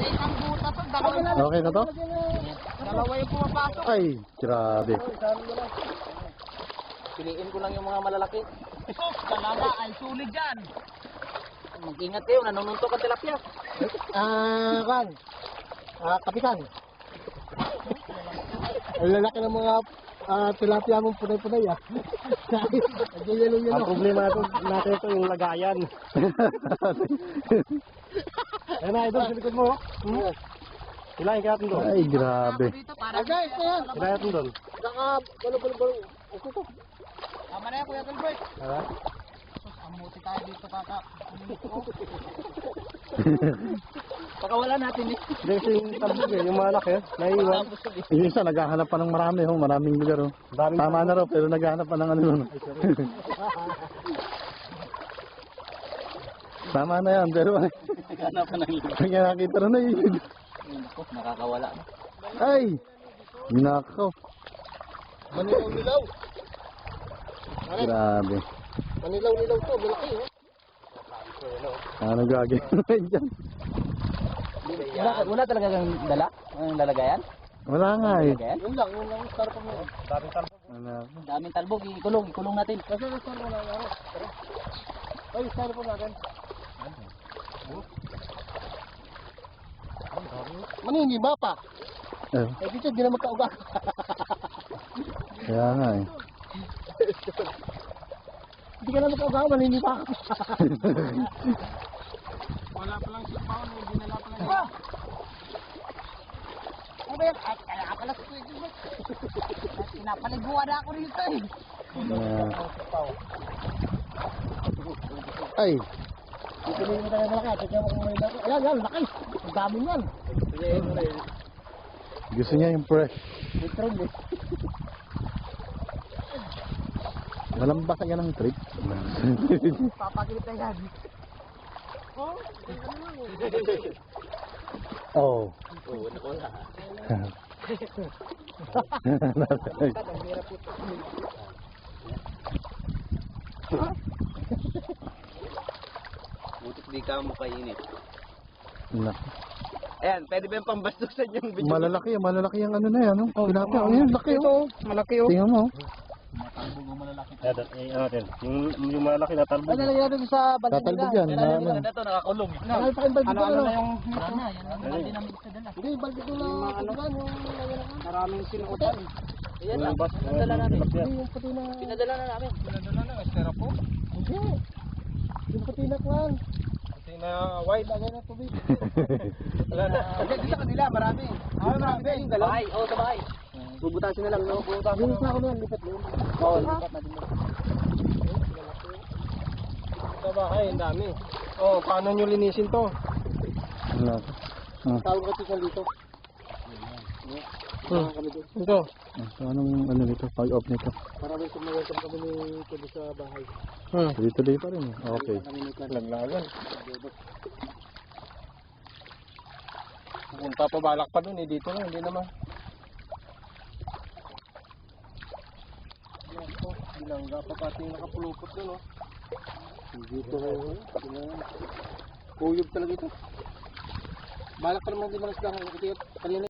Isang butas ang dalawa. Okay na to? Dalawa yung pumapasok. Ay, grabe. Piliin ko lang yung mga malalaki. Sus, talaga ay sulit dyan. Mag-ingat kayo, nanununtok ang tilapia. Kapitan. Ang lalaki ng mga tilapia mong punay-punay ah. Ang problema natin ito yung lagayan. Ayun na, ito sa likod mo. Hilahin ka natin doon. Ay, grabe. Hilahin natin doon. Tama na yan, Kuya Gilbert. Sus, amuti tayo dito, kaka. Pakawala natin eh. Hindi kasi yung talbog eh, yung malaki, naiiwan. Yung isa, naghahanap pa ng marami, maraming lugar. Tama na raw, pero naghahanap pa ng ano. Tama na yan, pero Naghanap ka ng libre. kaya nakita rin na yun. Nakakawala na. Ay! Nakaw. Manilaw-nilaw. Grabe. Manilaw-nilaw to, malaki oh. Ano gagawin dyan? Wala talaga kang dala? Ang lalagayan? Wala nga eh. Lagayan? Yun lang sarap mo. Ano? Daming talbog, ikulong natin. Kasi sarap mo lang ako. Ay, sarap mo natin. Maniniba pa. Eh, Eh, dito di na magkauga. kaya nga eh. Hindi ka na magkauga, maniniba ka. Wala pa lang siya pa, hindi nala pa lang. Ano ba yan? Ay, kaya pala sa Kuya Gilbert. Pinapaliguan na ako rito eh. Ay! Dito na yung mga malaki. Tignan mo kung may laki. Ayan, yan, laki. Ang dami yan. Gusto niya yung fresh. Litron eh. Malambas na yan ang trip. Papakita yan. Oh. Oo, nakawala. Butik di ka mo kainit. Ayan, pwede ba yung pambastusan yung video? Malalaki ang ano na yan. Tilapia. Ayan, laki oh. Malaki oh. Tingnan mo. Matalbog ang malalaki. Yung malaki na talbog. Ano nangyari doon sa balde nila? Tatalbog yan. Maganda to, nakakulong. Ano pa yung balde doon? Ano na yung... Sana, yan ang balde namin sa dala. Hindi, yung balde doon na ano? Maraming sinuotan. Ayan lang, pinadala namin. Hindi, yung puti na... Pinadala na namin. Pinadala na, estera po? Hindi. Yung puti na kwan. Puti na white. Lagay na tubig. Wala na. Kasi dito kanila, marami. Marami din. Bahay, oo sa bahay. Bubutasin na lang, no? Bubutasin Yung sa ako na yan, lipat doon. Oo, lipat natin mo. Sa bahay, ang dami. Oh, paano nyo linisin to? Wala. Tawag ka ito dito. Ito. So, anong ano nito? Pag-off nito? Para may sumawasam kami ni Kuya sa bahay. Tuloy-tuloy pa rin eh. Okay. Laglagan. Punta pa balak pa dun eh. Dito lang, hindi naman. Bilangga pa pati nakapulupot dun oh. Dito kayo. Kuyog talaga ito. Balak pa naman di manas lang. Kanina